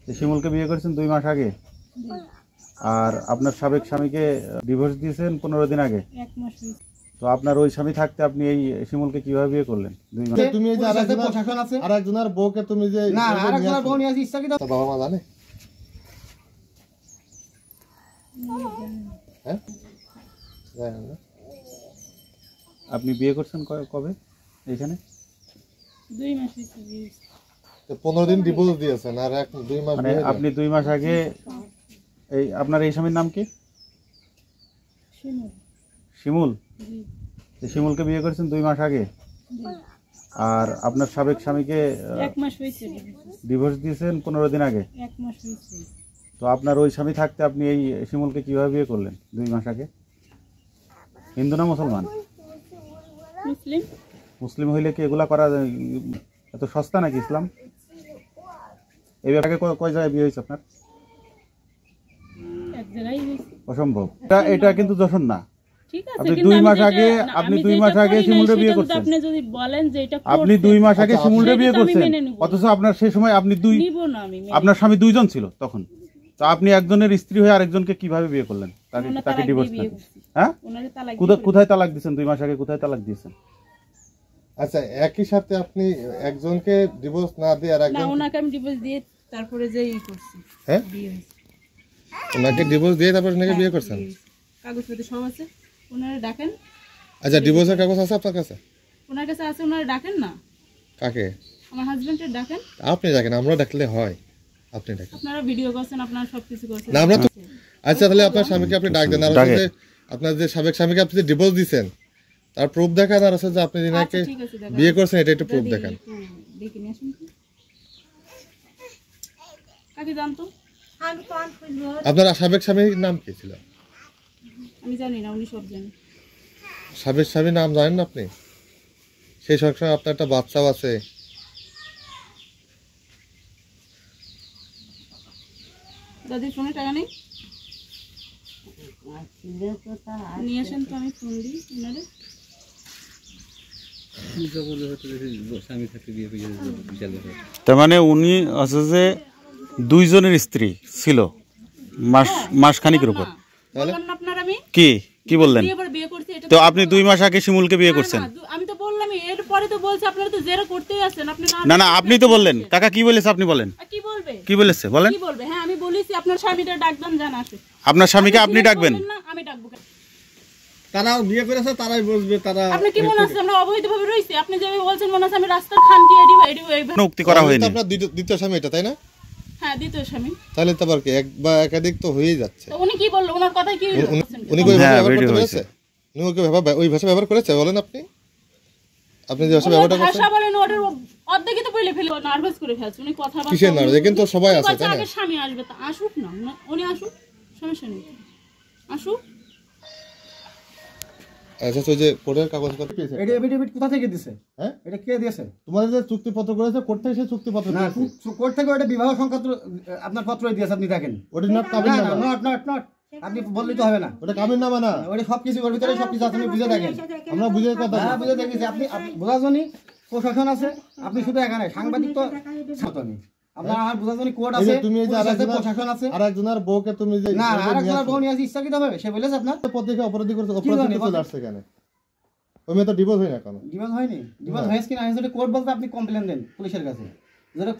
শিমুলকে বিয়ে করেছেন 2 মাস আগে, আর আপনার সাবেক স্বামীকে ডিভোর্স দিয়েছেন 15 দিন আগে। 1 মাস হয়েছে। তো আপনার ওই স্বামী থাকতে আপনি এই শিমুলকে কিভাবে বিয়ে করলেন 2 মাস? তুমি এই যে প্রশাসন আছে আরেকজনের বউকে তুমি যে না আরেকজনের বউ নিয়ে আসি ইচ্ছা কি দাও? বাবা মা জানে? হ্যাঁ জানেন না? আপনি বিয়ে করছেন কবে এখানে? 2 মাস হয়েছে বিয়ে হয়েছে। তো 15 দিন ডিভোর্স দিয়েছেন আর 2 মাস মানে আপনি 2 মাস আগে এই আপনার এই স্বামীর নাম কি? শিমুল। শিমুল? জি। শিমুলকে বিয়ে করেছেন 2 মাস আগে, আর আপনার সাবেক স্বামীকে 1 মাস হয়েছে ডিভোর্স দিয়েছেন 15 দিন আগে। 1 মাস হয়েছে। তো আপনার ওই স্বামী থাকতে আপনি এই শিমুলকে কিভাবে বিয়ে করলেন 2 মাস আগে? হিন্দু না মুসলমান? মুসলিম। মুসলিম হইলে কি এগুলা করা এত সস্তা নাকি ইসলাম? এই ব্যাপারে কয় জায়গায় বিয়ে হয়েছে আপনার? এক জায়গায় হয়েছে। অসম্ভব। এটা কিন্তু যশোর না। ঠিক আছে, আপনি কিন্তু 2 আমি মাস যেটা- আগে না, আপনি আমি 2 যেটা মাস আগে করি নাই শিমুলকে বিয়ে সেটা যদি করছেন। আপনি যদি বলেন যে এটা আপনি করছেন, 2 মাস আগে আচ্ছা, শিমুলকে বিয়ে সেটা তো আমি করছেন, মেনে নিব। অথচ আপনার সেই সময় আপনি নিব না আমি মেনে আপনার স্বামী 2 জন ছিল তখন। তো আপনি একজনের স্ত্রী হয়ে আরেকজনকে কিভাবে বিয়ে করলেন? ওনার তাকে তালাক ডিভোর্স দিয়ে বিয়ে দেন? করছি। হ্যাঁ? ওনারে তালাক দিয়ে কোথায় তালাক দিয়েছেন? 2 মাস আগে কোথায় তালাক দিয়েছেন? আচ্ছা একই সাথে আপনি একজনকে ডিভোর্স না দিয়ে আর না, একজন ওনাকে আমি ডিভোর্স দিয়ে তারপরে যে ই করছি। হ্যাঁ বিয়ে হয়েছে। ওনাকে ডিভোর্স দিয়ে তারপর ওনাকে বিয়ে করছেন? কাগজপত্র সব আছে। ওনারে ডাকেন। আচ্ছা ডিভোর্সের কাগজ আছে আপনার কাছে? ওনার কাছে আছে, ওনারে ডাকেন না। কাকে? আমার হাজবেন্ডের ডাকেন। আপনি ডাকেন, আমরা ডাকলে হয়? আপনি ডাকেন আপনারা ভিডিও করছেন, আপনারা সবকিছু করছেন। না আমরা তো। আচ্ছা তাহলে আপনার স্বামীকে আপনি ডাক দেন, আর হচ্ছে যে আপনার যে সাবেক স্বামীকে আপনি যে ডিভোর্স দিয়েছেন তার প্রুফ দেখান, আর হচ্ছে যে আপনি আচ্ছা, যিনাকে ঠিক আছে, দেখান। বিয়ে করছেন এটা একটু প্রুফ দেখান। দেখে নিয়ে আসুন তো। কাকে জানতো? আপনার সাবেক স্বামীর নাম কি ছিল? আমি জানি না, উনি সব জানেন। সাবেক স্বামীর নাম জানেন না আপনি? সেই সংসারে আপনার একটা বাচ্চাও আছে। দাদি ফোনে টাকা নেই, নিয়ে আসেন তো, আমি ফোন দিই ওনারে। তার মানে উনি আছে যে 2 জনের স্ত্রী ছিল মাসখানিকের উপর। বললাম না আপনার আমি কি বললেন? বিয়ে করছি এটা। তো আপনি 2 মাস আগে শিমুলকে বিয়ে করছেন? আমি তো বললাম, এরপরে তো বলছি আপনারা তো জেরা করতেই আছেন। আপনি না আপনি তো বললেন। কাকা কি বলেছে আপনি বলেন? কি বলবে? কি বলেছে বলেন? কি বলবে? হ্যাঁ আমি বলেছি আপনার স্বামীটা ডাকদান জানা আছে। আপনার স্বামীকে আপনি ডাকবেন না, আমি ডাকবো কেন? তারা বিয়ে করেছে তারাই বসবে। তারা আপনি কি মনে হচ্ছে আমরা অবৈধভাবে রইছি? আপনি যেভাবে বলছেন মনে হচ্ছে আমি রাস্তার খানকি এডি উক্তি করা হয়নি। আপনার দ্বিতীয় স্বামী এটা, তাই না? হ্যাঁ, দ্বিতীয় স্বামী। তাহলে তো আবার কি এক বা একাধিক তো হয়েই যাচ্ছে। তো উনি কি বললো? ওনার কথাই কি উনি কি ওই হ্যাঁ, ভাষা ব্যবহার ভিডিও করতে হয়েছে। পেরেছে? উনি ওকে ওই ভাষা ব্যবহার করেছে বলেন আপনি? আপনি যে ভাষা ব্যবহারটা করছেন ভাষা বলেন, ওটার অর্ধেকই তো বলে ফেলে নার্ভাস করে ফেলছে উনি। কথা বলতে কিসের নার্ভাস? এখানে তো সবাই আছে, তাই না? আগে স্বামী আসবে, তা আসুক না, উনি আসুক, সমস্যা নেই, আসুক। আচ্ছা তো যে কোর্টের কাগজপত্র পেয়েছে, এটা এফিডেভিট কোথা থেকে দিছে? হ্যাঁ এটা কে দিয়েছে? তোমাদের যে চুক্তিপত্র করেছে কোর্ট থেকে সেই চুক্তিপত্র না দিয়েছে। কোর্ট থেকে ওটা বিবাহ সংক্রান্ত আপনার পত্রই দিয়েছে, আপনি দেখেন। ওটা নট কাবিন নামা, নট আপনি বললেই তো হবে না। ওটা কাবিন নামা না। ওটা সবকিছু ওর ভিতরে সবকিছু আছে, আপনি বুঝে দেখেন। আমরা বুঝে কথা হ্যাঁ বুঝে দেখেছি। আপনি বোঝার জন্য প্রশাসন আছে, আপনি শুধু এখানে সাংবাদিক তো আমি আপনার আমার বোঝার জন্য কোর্ট আছে, তুমি এই যে প্রশাসন আছে। আরেকজনের বউকে তুমি যে না আরেকজনের বউ নিয়ে আসি ইচ্ছা কি হবে? সে বলেছে আপনার পত্রিকা অপরাধী করছে, অপরাধী চলে আসছে কেন? ওই মেয়ে তো ডিভোর্স হয় না কেন? ডিভোর্স হয়নি। ডিভোর্স হয়েছে কিনা হয়েছে কোর্ট বলতে আপনি কমপ্লেন দেন পুলিশের কাছে, যেটা